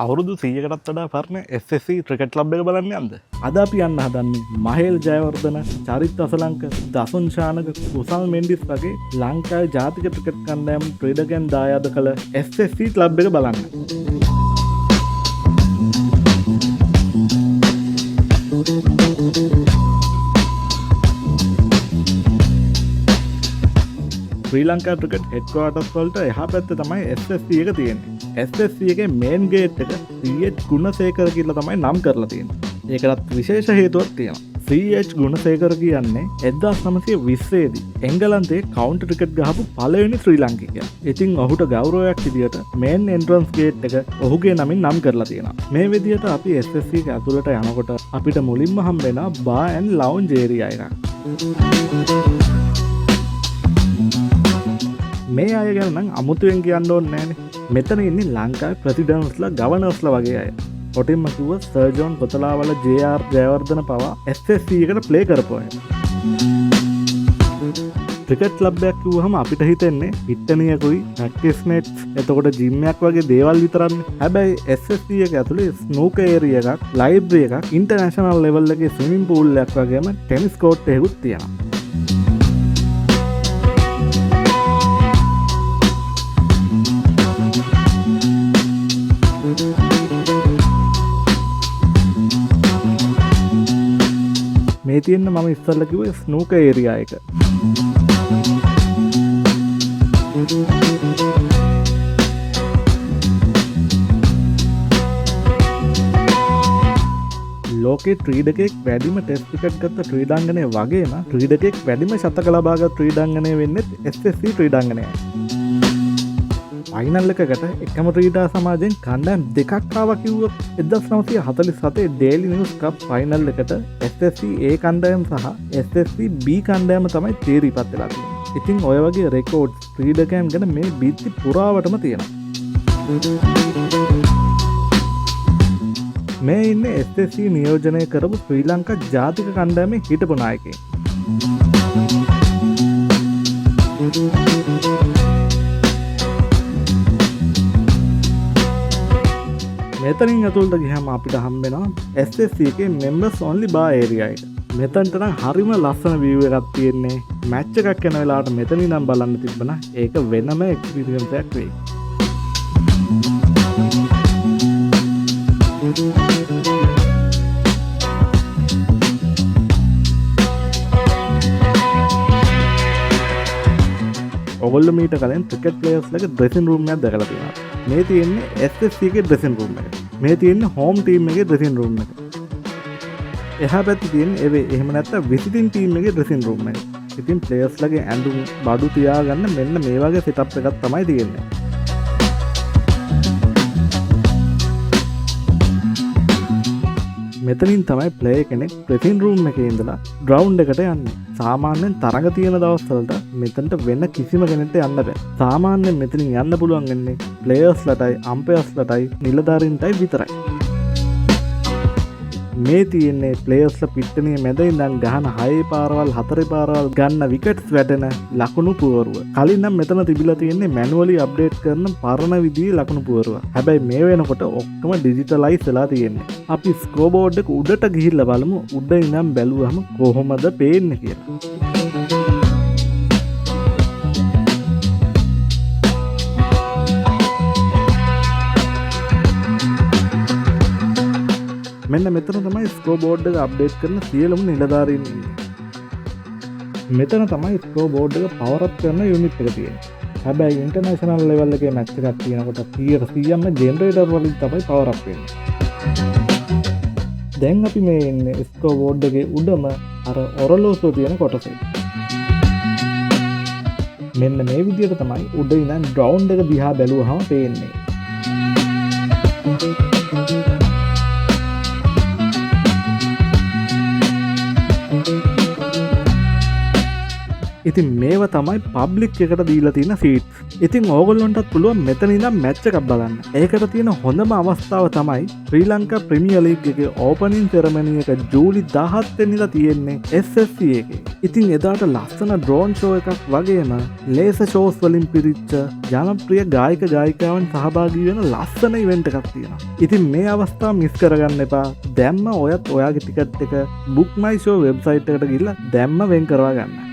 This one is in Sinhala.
අවුරුදු 100කටත් වඩා පරණ SSC ක්‍රිකට් ක්ලබ් එක බලන්න යන්න. අද අපි යන්න හදන්නේ මහේල් ජයවර්ධන, චරිත් අසලංක, දසුන් ශානක, කුසල් මෙන්ඩිස් වගේ ලංකාවේ ජාතික ක්‍රිකට් කණ්ඩායම් ක්‍රීඩකයන් දායාද කළ SSC ක්ලබ් එක බලන්න. ශ්‍රී ලංකා ක්‍රිකට් හෙඩ්ක්වාටර්ස් වලට එහා පැත්තේ තමයි SSC එක තියෙන්නේ. SSC එකේ මේන් ගේට් එක CH ගුණසේකර කියලා තමයි නම් කරලා තියෙන්නේ. ඒකටත් විශේෂ හේතුවක් තියෙනවා. CH ගුණසේකර කියන්නේ 1920 දී එංගලන්තයේ කවුන්ටි ක්‍රිකට් ගහපු පළවෙනි ශ්‍රී ලාංකිකයා. ඉතින් ඔහුට ගෞරවයක් විදියට මේන් එන්ට්‍රන්ස් ගේට් එක ඔහුගේ නමින් නම් කරලා තියෙනවා. මේ විදියට අපි SSC එක ඇතුළට යනකොට අපිට මුලින්ම හම්බ වෙනවා බාර් ඇන්ඩ් ලවුන්ජ් ඒරියා එකක්. මේ අය ගැන නම් අමුතුවෙන් කියන්න ඕනේ නැහැනේ. මෙතන ඉන්නේ ලංකාවේ ප්‍රෙසිඩන්ට්ස්ලා ගවර්නර්ස්ලා වගේ අය. කොටින්ම කිව්ව sir John Kotelawala JR Jayewardene පවා SSC එකට ප්ලේ කරපු අය. ක්‍රිකට් ක්ලබ් එකක් කිව්වහම අපිට හිතෙන්නේ පිට්ටනියකුයි ප්‍රැක්ටිස් මේට්ස් එතකොට ජිම් එකක් වගේ දේවල් විතරන්නේ. හැබැයි SSC එක ඇතුලේ ස්නූකර් ඒරියා එකක්, ලයිබ්‍රරි එකක්, ඉන්ටර්නැෂනල් ලෙවල් එකේ ස්විමින් පූල් එකක් වගේම ටෙනිස් කෝට් එකකුත් තියෙනවා. මේ තියෙන මම ඉස්සල්ලා කිව්වේ ස්නූකර් ඒරියා එක. ලෝකේ ක්‍රීඩකෙක් වැඩිම ටෙස්ට් ක්‍රිකට් ගත්ත ක්‍රීඩාංගණය වගේම ක්‍රීඩකෙක් වැඩිම શතක ලබාගත් ක්‍රීඩාංගණය වෙන්නේ SSC ක්‍රීඩාංගණයයි. ෆයිනල් එකකට එකම ක්‍රීඩා සමාජයෙන් කණ්ඩායම් දෙකක් ආවා කිව්වොත් 1947 ඩේලි නිවුස් කප් ෆයිනල් එකට SSC A කණ්ඩායම සහ SSC B කණ්ඩායම තමයි තීරීපත් වෙලා තියෙන්නේ. ඉතින් ඔය වගේ රෙකෝඩ්ස් ක්‍රීඩකයන් ගැන මේ බිත්ති පුරාවටම තියෙනවා. මේ ඉන්නේ SSC නියෝජනය කරපු ශ්‍රී ලංකා ජාතික කණ්ඩායමේ හිටපු නායකයෙක්. මෙතනින් ඇතුළට ගියාම අපිට හම්බෙනවා SSC එකේ members only bar area එක. මෙතනට නම් හරිම ලස්සන view එකක් තියෙන්නේ. මැච් එකක් යන වෙලාවට මෙතනින් නම් බලන්න තිබ්බනම් ඒක වෙනම experience එකක් වෙයි. ඔයගොල්ලෝ මීට කලින් ක්‍රිකට් ප්ලේයර්ස් ලගේ ඩ්‍රෙසින් රූම් එකක් දැකලා තියෙනවා. මේ තියෙන්නේ SSC එකේ ඩ්‍රෙසින් රූම් එක. මේ තියෙන්නේ හෝම් ටීම් එකේ ඩ්‍රෙසින් රූම් එක. එහා පැත්තේ තියෙන්නේ එවේ එහෙම නැත්නම් විසිටින් ටීම් එකේ ඩ්‍රෙසින් රූම් එක. ඉතින් ප්ලේයර්ස් ලගේ ඇඳුම් බඩු තියාගන්න මෙන්න මේ වගේ සෙටප් එකක් තමයි තියෙන්නේ. මෙතනින් තමයි ප්ලේයර් කෙනෙක් ඩ්‍රෙසින් රූම් එකේ ඉඳලා ග්‍රවුන්ඩ් එකට යන්නේ. සාමාන්‍යයෙන් තරඟ තියෙන දවස්වලට මෙතනට වෙන කිසිම කෙනෙක්ට යන්න බෑ. සාමාන්‍යයෙන් මෙතනින් යන්න පුළුවන් වෙන්නේ ප්ලේයර්ස්ලටයි, අම්පයර්ස්ලටයි, නිලධාරීන්ටයි විතරයි. මේ තියෙන්නේ ප්ලේයර්ස්ලා පිට්ටනිය මැද ඉඳන් ගහන 6 පාරවල් 4 පාරවල් ගන්න විකට්ස් වැටෙන ලකුණු පුවරුව. කලින් නම් මෙතන තිබිලා තියෙන්නේ මැනුවලි අප්ඩේට් කරන පරණ විදිහේ ලකුණු පුවරුව. හැබැයි මේ වෙනකොට ඔක්කොම ඩිජිටලයිස් වෙලා තියෙන්නේ. අපි ස්කෝබෝඩ් එක උඩට ගිහිල්ලා බලමු උඩ ඉඳන් බැලුවම කොහොමද පේන්නේ කියලා. මෙන්න මෙතන තමයි ස්කෝබෝඩ් එක අප්ඩේට් කරන සියලුම නිලධාරීන් ඉන්නේ. මෙතන තමයි ස්කෝබෝඩ් එක පවර් අප් කරන යුනිට් එක තියෙන්නේ. හැබැයි ඉන්ටර්නැෂනල් ලෙවල් එකේ මැච් එකක් තියෙනකොට 100%ම ජෙනරේටර් වලින් තමයි පවර් අප් වෙන්නේ. දැන් අපි මේ ඉන්නේ ස්කෝබෝඩ් එකේ උඩම අර ඔරලෝසුව තියෙන කොටසේ. මෙන්න මේ විදිහට තමයි උඩ ඉඳන් ග්‍රවුන්ඩ් එක දිහා බැලුවහම පේන්නේ. ඉතින් මේව තමයි පබ්ලික් එකට දීලා තියෙන සීට්. ඉතින් ඕගොල්ලොන්ටත් පුළුවන් මෙතන ඉඳන් මැච් එකක් බලන්න. ඒකට තියෙන හොඳම අවස්ථාව තමයි ශ්‍රී ලංකා ප්‍රීමියර් ලීග් එකේ ඕපනින් සෙරමනි එක ජූලි 17 වෙනිදා තියෙන්නේ SSC එකේ. ඉතින් එදාට ලස්සන ඩ්‍රෝන් ෂෝ එකක් වගේම ලේසර් ෂෝස් වලින් පිරිච්ච ජනප්‍රිය ගායක ගායිකාවන් සහභාගී වෙන ලස්සන ඉවෙන්ට් එකක් තියෙනවා. ඉතින් මේ අවස්ථාව මිස් කරගන්න එපා. දැම්ම ඔයත් ඔයාගේ ටිකට් එක book my show වෙබ්සයිට් එකට ගිහිල්ලා දැම්ම වෙන් කරවා ගන්න.